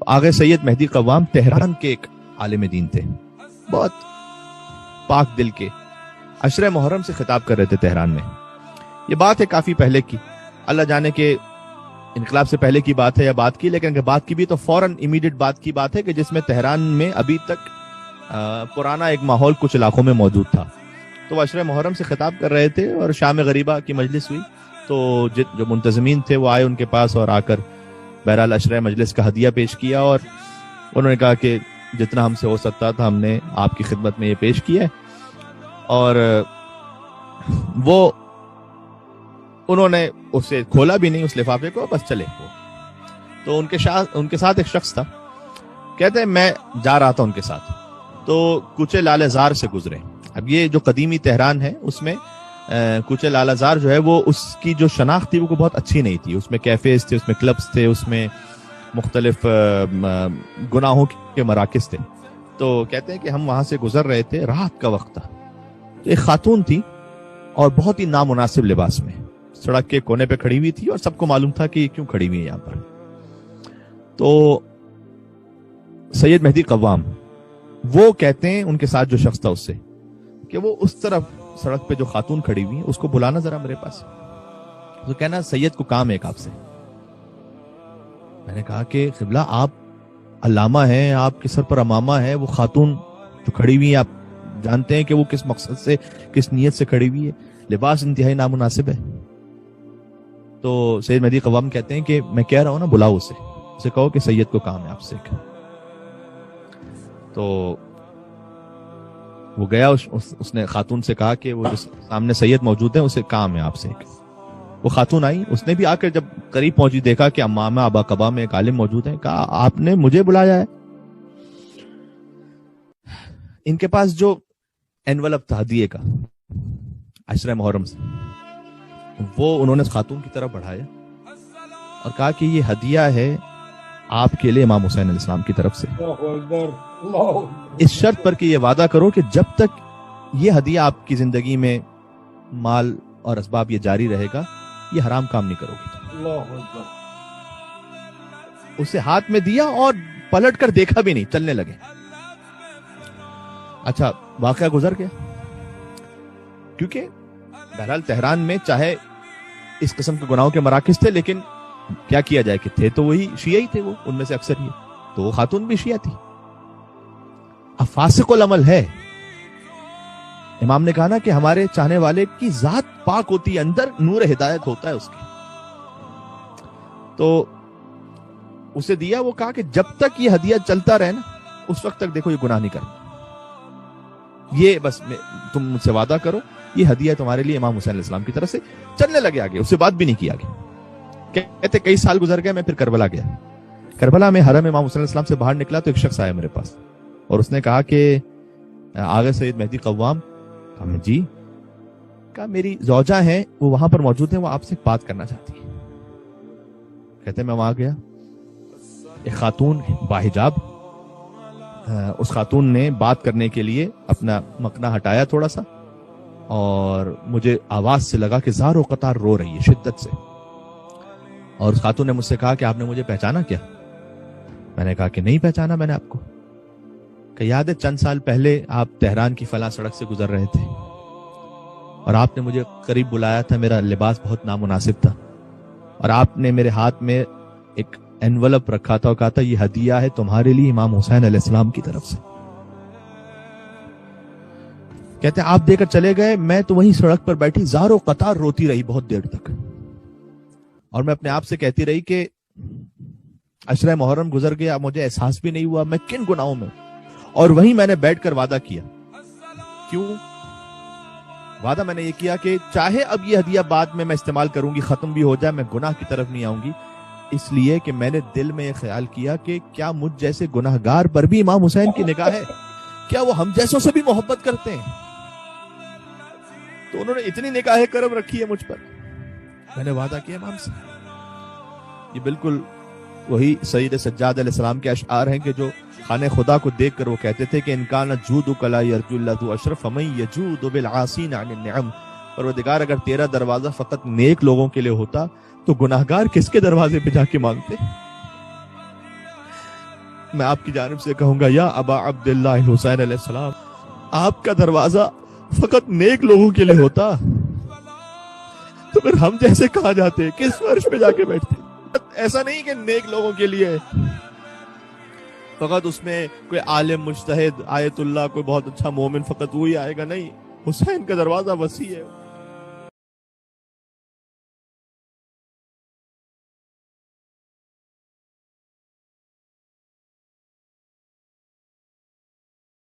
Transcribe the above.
آغا سید مہدی قوام تہران کے ایک عالم دین تھے، بہت پاک دل کے، عشرہ محرم سے خطاب کر رہے تھے تہران میں. یہ بات ہے کافی پہلے کی، اللہ جانے کہ انقلاب سے پہلے کی بات ہے یا بات کی، لیکن اگر بات کی بھی تو فوراً امیڈیٹ بات کی بات ہے کہ جس میں تہران میں ابھی تک پرانا ایک ماحول کچھ علاقوں میں موجود تھا. تو وہ عشرہ محرم سے خطاب کر رہے تھے اور شام غریبہ کی مجلس ہوئی، تو جو منتظمین تھے وہ آئے ان کے پاس اور آ کر بہرحال عشرہ مجلس کا ہدیہ پیش کیا، اور انہوں نے کہا کہ جتنا ہم سے ہو سکتا تھا ہم نے آپ کی خدمت میں یہ پیش کیا ہے. اور وہ انہوں نے اسے کھولا بھی نہیں اس لفافے کو، بس چلے. تو ان کے ساتھ ایک شخص تھا، کہتے ہیں میں جا رہا تھا ان کے ساتھ، تو کوچے لالے زار سے گزرے. اب یہ جو قدیمی تہران ہے اس میں کوچے لالہ زار جو ہے وہ اس کی جو شناخت تھی وہ بہت اچھی نہیں تھی. اس میں کیفیز تھے، اس میں کلبز تھے، اس میں مختلف گناہوں کے مراکز تھے. تو کہتے ہیں کہ ہم وہاں سے گزر رہے تھے، رات کا وقت تھا. تو ایک خاتون تھی اور بہت ہی نامناسب لباس میں سڑک کے کونے پہ کھڑی ہوئی تھی، اور سب کو معلوم تھا کہ یہ کیوں کھڑی ہوئی ہے یہاں پر. تو سید مہدی قوام وہ کہتے ہیں ان کے ساتھ جو شخص تھا اس سے کہ وہ اس طرف سڑک پہ جو خاتون کھڑی ہوئی ہے اس کو بلانا ذرا میرے پاس. تو کہنا سید کو کام ہے ایک آپ سے. میں نے کہا کہ قبلہ آپ علامہ ہیں، آپ کے سر پر امامہ ہے، وہ خاتون جو کھڑی ہوئی ہے آپ جانتے ہیں کہ وہ کس مقصد سے کس نیت سے کھڑی ہوئی ہے، لباس انتہائی نامناسب ہے. تو سید مہدی قوام کہتے ہیں کہ میں کہہ رہا ہوں نا بلاؤ اسے کہو کہ سید کو کام ہے آپ سے. تو وہ گیا، اس نے خاتون سے کہا کہ وہ جو سامنے سید موجود ہیں اسے کام ہے آپ سے. وہ خاتون آئی، اس نے بھی آ کر جب قریب پہنچی دیکھا کہ امامہ ابا قبا میں ایک عالم موجود ہیں. کہا آپ نے مجھے بلایا ہے؟ ان کے پاس جو انویلپ تھا ہدیے کا عشرہ محرم سے، وہ انہوں نے خاتون کی طرف بڑھایا اور کہا کہ یہ ہدیہ ہے آپ کے لیے امام حسین علیہ السلام کی طرف سے، اس شرط پر کہ یہ وعدہ کرو کہ جب تک یہ ہدیہ آپ کی زندگی میں مال اور اسباب یہ جاری رہے گا یہ حرام کام نہیں کرو گے. اسے ہاتھ میں دیا اور پلٹ کر دیکھا بھی نہیں، چلنے لگے. اچھا واقعہ گزر گیا، کیونکہ بہرحال تہران میں چاہے اس قسم کے گناہوں کے مراکز تھے، لیکن کیا کیا جائے کہ تھے تو وہی شیعہ ہی تھے، وہ ان میں سے اکثر ہی. تو وہ خاتون بھی شیعہ تھی. اب فاسق العمل ہے. امام نے کہا نا کہ ہمارے چاہنے والے کی ذات پاک ہوتی ہے، اندر نور ہدایت ہوتا ہے اس کے. تو اسے دیا، وہ کہا کہ جب تک یہ ہدیہ چلتا رہے نا اس وقت تک دیکھو یہ گناہ نہیں کرنا، یہ بس تم مجھ سے وعدہ کرو یہ ہدیہ تمہارے لیے امام حسین علیہ السلام کی طرف سے. چلنے لگے آگے، اس سے بات بھی نہیں کی آگے. کہتے کئی سال گزر گئے، میں پھر کربلا گیا. کربلا میں حرم امام حسین علیہ السلام سے باہر نکلا تو ایک شخص آیا میرے پاس اور اس نے کہا کہ آغا سید مہدی قوام. کہا میں جی. کہا میری زوجہ ہیں وہ وہاں پر موجود ہیں، وہ آپ سے بات کرنا چاہتی ہیں. کہتے میں وہاں گیا، ایک خاتون باحجاب، اس خاتون نے بات کرنے کے لیے اپنا مکنا ہٹایا تھوڑا سا، اور مجھے آواز سے لگا کہ زار و قطار رو رہی ہے شدت سے. اور اس خاتون نے مجھ سے کہا کہ آپ نے مجھے پہچانا کیا؟ میں نے کہا کہ نہیں پہچانا میں نے آپ کو. کہ یاد ہے چند سال پہلے آپ تہران کی فلاں سڑک سے گزر رہے تھے اور آپ نے مجھے قریب بلایا تھا، میرا لباس بہت نامناسب تھا، اور آپ نے میرے ہاتھ میں ایک انویلپ رکھا تھا اور کہا تھا یہ ہدیہ ہے تمہارے لیے امام حسین علیہ السلام کی طرف سے. کہتے ہیں آپ دے کر چلے گئے، میں تو وہیں سڑک پر بیٹھی زار و قطار روتی رہی بہت دیر تک، اور میں اپنے آپ سے کہتی رہی کہ عشرہ محرم گزر گیا، مجھے احساس بھی نہیں ہوا میں کن گناہوں میں. اور وہیں میں نے بیٹھ کر وعدہ کیا. کیوں وعدہ میں نے یہ کیا کہ چاہے اب یہ ہدیہ بعد میں استعمال کروں گی، ختم بھی ہو جائے، میں گناہ کی طرف نہیں آؤں گی، اس لیے کہ میں نے دل میں یہ خیال کیا کہ کیا مجھ جیسے گناہگار پر بھی امام حسین کی نگاہ ہے؟ کیا وہ ہم جیسوں سے بھی محبت کرتے ہیں؟ تو انہوں نے اتنی نگاہ کرم رکھی ہے مجھ پر. میں نے وعدہ کیا امام سے. یہ بالکل وہی سید سجاد علیہ السلام کے اشعار ہیں کہ جو خانہ خدا کو دیکھ کر وہ کہتے تھے کہ انکان جودک لا یرجو اللہ اشرف من یجود بالعاصین عن النعم. پروردگار اگر تیرا دروازہ فقط نیک لوگوں کے لیے ہوتا تو گناہگار کس کے دروازے پہ جا کے مانگتے؟ میں آپ کی جانب سے کہوں گا، یا ابا عبداللہ حسین علیہ السلام، آپ کا دروازہ فقط نیک لوگوں کے لیے ہوتا تو پھر ہم جیسے کہاں جاتے، کس فرش پہ جا کے بیٹھتے؟ ایسا نہیں کہ نیک لوگوں کے لیے فقط اس میں کوئی عالم مجتہد آیت اللہ، کوئی بہت اچھا مومن، فقط وہی آئے گا، نہیں، حسین کا دروازہ وسیع ہے.